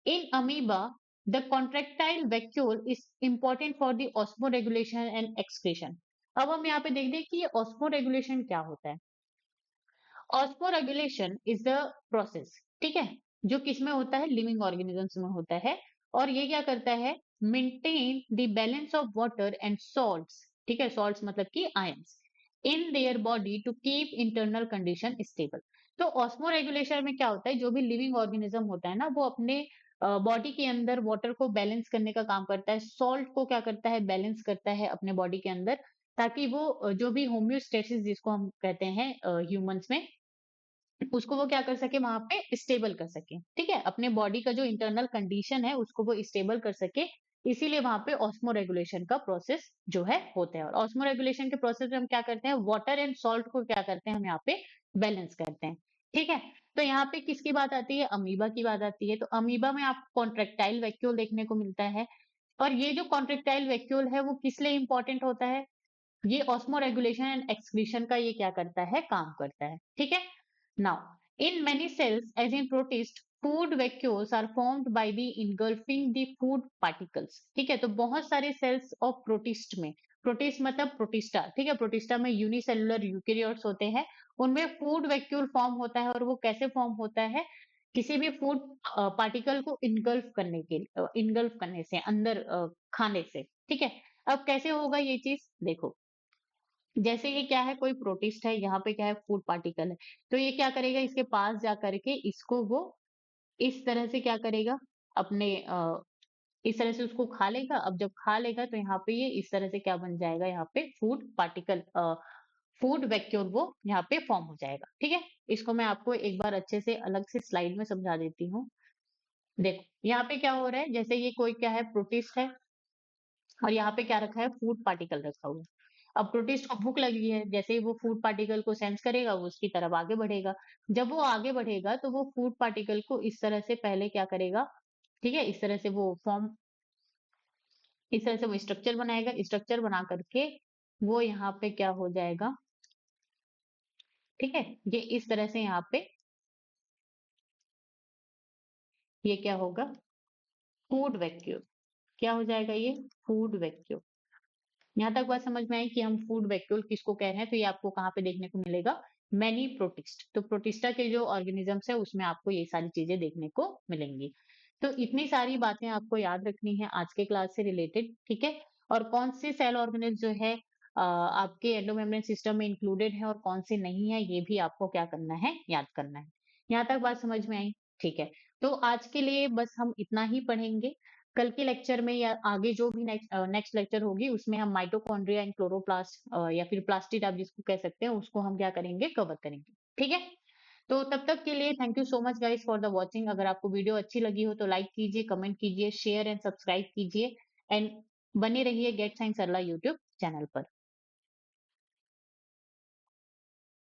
Speaker 1: In amoeba the contractile vacuole is important for the osmoregulation and excretion. अब हम यहाँ पे देखते हैं कि ये ऑस्मोरेगुलेशन क्या होता है। ऑस्मोरेगुलेशन इज द प्रोसेस, ठीक है, जो किसमें होता है? लिविंग ऑर्गेनिजम्स में होता है। और ये क्या करता है? Maintain the balance of water and salts, ठीक है, सॉल्ट्स मतलब कि ions, in their body to keep internal condition stable. तो ऑस्मोरेगुलेशन में क्या होता है? जो भी लिविंग ऑर्गेनिज्म होता है ना वो अपने बॉडी के अंदर वाटर को बैलेंस करने का काम करता है, सॉल्ट को क्या करता है? बैलेंस करता है अपने बॉडी के अंदर, ताकि वो जो भी होम्योस्टेसिस जिसको हम कहते हैं ह्यूमंस में, उसको वो क्या कर सके वहां पे स्टेबल कर सके, ठीक है, अपने बॉडी का जो इंटरनल कंडीशन है उसको वो स्टेबल कर सके। इसीलिए वहां पे ऑस्मो रेगुलेशन का प्रोसेस जो है होता है। और ऑस्मो रेगुलेशन के प्रोसेस में हम क्या करते हैं, वाटर एंड सॉल्ट को क्या करते हैं हम यहाँ पे बैलेंस करते हैं, ठीक है। तो यहाँ पे किसकी बात आती है, अमीबा की बात आती है। तो अमीबा में आपको कॉन्ट्रेक्टाइल वैक्यूल देखने को मिलता है। और ये जो कॉन्ट्रेक्टाइल वैक्यूल है वो किस लिए इंपॉर्टेंट होता है, ये ऑस्मो रेगुलेशन एंड एक्सक्रीशन का ये क्या करता है, काम करता है, ठीक है। Now in many cells as in protist, food vacuoles are formed by the engulfing the food particles, ठीक है। तो बहुत सारे सेल्स ऑफ प्रोटिस्ट में, प्रोटिस्ट मतलब प्रोटिस्टा, ठीक है, प्रोटिस्टा में यूनिसेलुलर यूकेरियोट्स होते हैं, उनमें फूड वैक्यूल फॉर्म होता है। और वो कैसे फॉर्म होता है, किसी भी फूड पार्टिकल को इनगल्फ करने के, इनगल्फ करने से, अंदर खाने से, ठीक है। अब कैसे होगा ये चीज, देखो, जैसे ये क्या है, कोई प्रोटिस्ट है, यहाँ पे क्या है, फूड पार्टिकल है। तो ये क्या करेगा, इसके पास जा करके इसको वो इस तरह से क्या करेगा, अपने इस तरह से उसको खा लेगा। अब जब खा लेगा तो यहाँ पे ये इस तरह से क्या बन जाएगा, यहाँ पे फूड पार्टिकल, फूड वैक्यूल वो यहाँ पे फॉर्म हो जाएगा, ठीक है। इसको मैं आपको एक बार अच्छे से अलग से स्लाइड में समझा देती हूँ। देखो यहाँ पे क्या हो रहा है, जैसे ये कोई क्या है, प्रोटिस्ट है, और यहाँ पे क्या रखा है, फूड पार्टिकल रखा हुआ है। अब प्रोटिस्ट को भूख लगी है, जैसे ही वो फूड पार्टिकल को सेंस करेगा वो उसकी तरफ आगे बढ़ेगा। जब वो आगे बढ़ेगा तो वो फूड पार्टिकल को इस तरह से पहले क्या करेगा, ठीक है, इस तरह से वो फॉर्म, इस तरह से वो स्ट्रक्चर बनाएगा। स्ट्रक्चर बना करके वो यहाँ पे क्या हो जाएगा, ठीक है, ये इस तरह से यहाँ पे ये क्या होगा, फूड वैक्यूम, क्या हो जाएगा ये, फूड वैक्यूम। यहाँ तक बात समझ में आई कि हम फूड वैक्यूल किसको कह रहे हैं। तो ये आपको कहाँ पे देखने को मिलेगा, मैनी प्रोटिस्ट। तो प्रोटिस्टा के जो ऑर्गेनिजम्स है उसमें आपको ये सारी चीजें देखने को मिलेंगी। तो इतनी सारी बातें आपको याद रखनी है आज के क्लास से रिलेटेड, ठीक है। और कौन से सेल ऑर्गेनिज्म जो है आपके एंडोमेम्ब्रेन सिस्टम में इंक्लूडेड है और कौन से नहीं है, ये भी आपको क्या करना है, याद करना है। यहाँ तक बात समझ में आई, ठीक है। तो आज के लिए बस हम इतना ही पढ़ेंगे। कल के लेक्चर में या आगे जो भी नेक्स्ट लेक्चर होगी उसमें हम माइटोकॉन्ड्रिया एंड क्लोरोप्लास्ट या फिर प्लास्टिड आप जिसको कह सकते हैं, उसको हम क्या करेंगे, कवर करेंगे, ठीक है। तो तब तक के लिए thank you so much guys for the watching. अगर आपको वीडियो अच्छी लगी हो तो लाइक कीजिए, कमेंट कीजिए, शेयर एंड सब्सक्राइब कीजिए, एंड बने रहिए गेट साइंस सरला यूट्यूब चैनल पर।